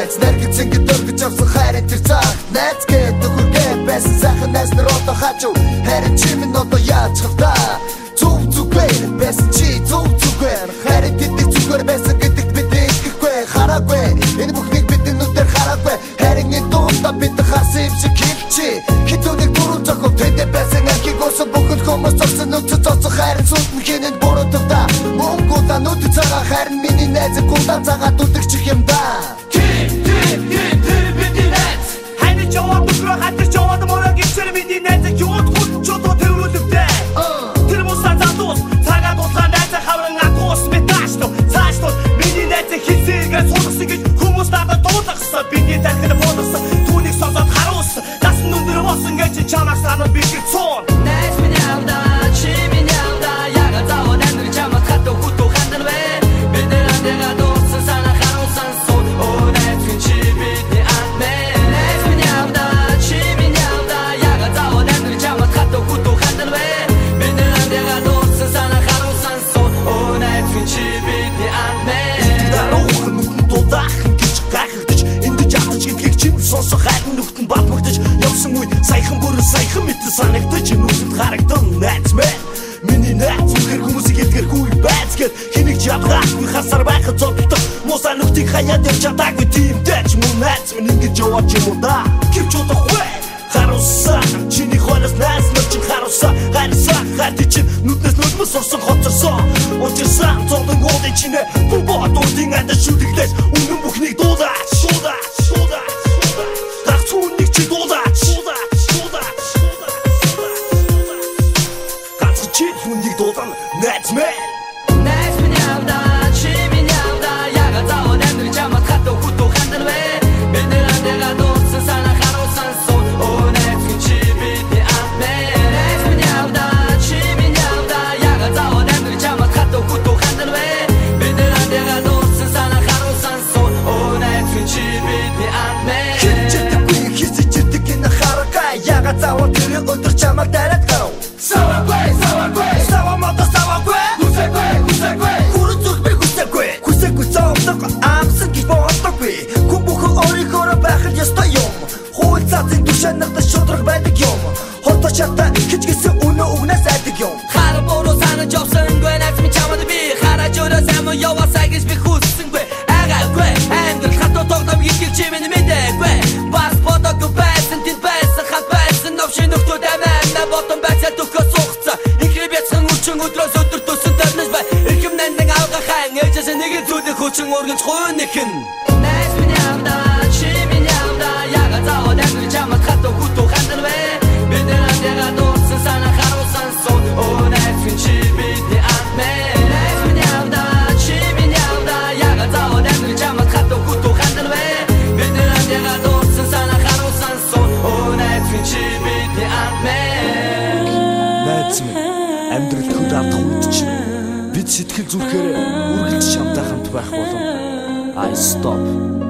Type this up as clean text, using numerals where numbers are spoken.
найз нэргэцэн гэдөргөж авсан хайрын тэр цаг найз гэдэг хүргээ байсан сайхан найз нар одоо хажуу харин чи минь одоо яаж хавта зүг зүгээр байсан чи зүг зүгээр харин тэдний зүгээр байсан гэдэгт бид итгэхгүй хараагүй энэ бүхнийг бидний нүдээр хараагүй харин энэ дундаа бид харсан юм шиг хэлчи хитүүнийг дөрөв зохиол тэндэ байсан ахиг осон бүхэл хүмүүс зорсон нүцэд зорсон хайрын сүтэн хинэнд буруу тавда мөнгөдаа нүд цагаа харин миний найз гудаа цагаа дутагчих юм да бидний найз хайны жоо бүхрөө хатар жоод мороо гिचэр миний найз юуд хут чото тэрүүлэвтэй тэр мусаа задуус цагаа дуслаа найз хавран атуус меташто цаашто миний найз хилсэгээ суулгасан гэж хүмүүс надад дуудахсан бидний дахин бодсон түүнийг сонсоод харуус нас нүдэр босон гэж чамаас санаа бигэр цон найз миний авда чи миний авда яга завод амир чамд хатуу хутуу хандарвэ бидний андага дуусан санаа харуулсан сон оо найз чи бидний андмэ найз миний авда чи миний авда яга завод амир чамд хатуу хутуу хандарвэ бидний андага дуусан санаа харуулсан сон оо найз чи бидний андмэ даруухан нүхтэн дуудахан гэж гайхагдаж эндэж ятаж гэдгийг чинь сонсох хайрын нүхтэн батмагдаж явсан үе саяхан бүр саяхан мэт санагдаж нүдэнд харагдан найз мэн миний найз үнээр хүмүүсийг эдгэргүй байц гэд хэнийг ч ядгаагүй хасар байхад зодтол муусаа нүхтийг хаяад явж чадаагүй тиймтэй ч мөн найз мэн ингэж яваач юм уу да гэвч удахгүй харуусаа чиний хонос найз нар чинь харуусаа хайрсаа хайрт чинь нүднээс нүдмэс орсон хоцорсон учирсан зовлон гооды чинээ бүр бод урдын андаа шүтгэлээс үнэн бүхнийг дуулаач гацхүүнийг чи дуулаач гацх чи хүнийг дуулан найз мэн найз миний авда чи миний авда яга завод амир чамд хатуу хутуу хандарвэ бидний андага дуусан санаа харуулсан сон оо найз чи бидний андмэ найз миний авда чи миний авда яга завод амир чамд хатуу хутуу хандарвэ бидний андага дуусан санаа харуулсан сон оо найз чи бидний андмэ хичээдгүй хичээдэг энэ харагай яга завод тэр өдөр чамд дараад гарав саваггүй хүсэхгүй зовлог амсан гэж боддоггүй хүн бүхэн өөрийнхөө байхад ёстой юм хууль цаазын түшэн надад шудраг байдаг юм хотоо чата хичгээсэн үнэ өгнөөс айдаг юм хар бороо санаж явсангүй найз минь чамд би хараж өрөөсэй мөн яваасаа гэж би хүссэнгүй агаагүй амьдрал хатуу тогтом хийх чи минь мэдээгүй бас бодоггүй байсан тэнд байсан хат байсан новшин нөхдөд амаа ботон байцаа төхөө суухца ихрэ бяцхан үчин өдрөөс өдөр төсөн тарнаж бай ирхэм нандин авга хаан ээжээс нэг зүйлийг хүчин өргөж хуйнхэн найз миний авда чи миний авда яга завод амир чамд хатуу хутуу хандарвэ бидний андага дуусан санаа харуулсан сон оо найз чи бидний андмэ найз миний авда чи миний авда яга завод амир чамд хатуу хутуу хандарвэ бидний андага дуусан санаа харуулсан сон оо найз чи бидний андмэ найз мэн амьдрал хөд ардах үед чинь бид сэтгэл зүрхээр үргэлж чамтай хамт байх болон I stop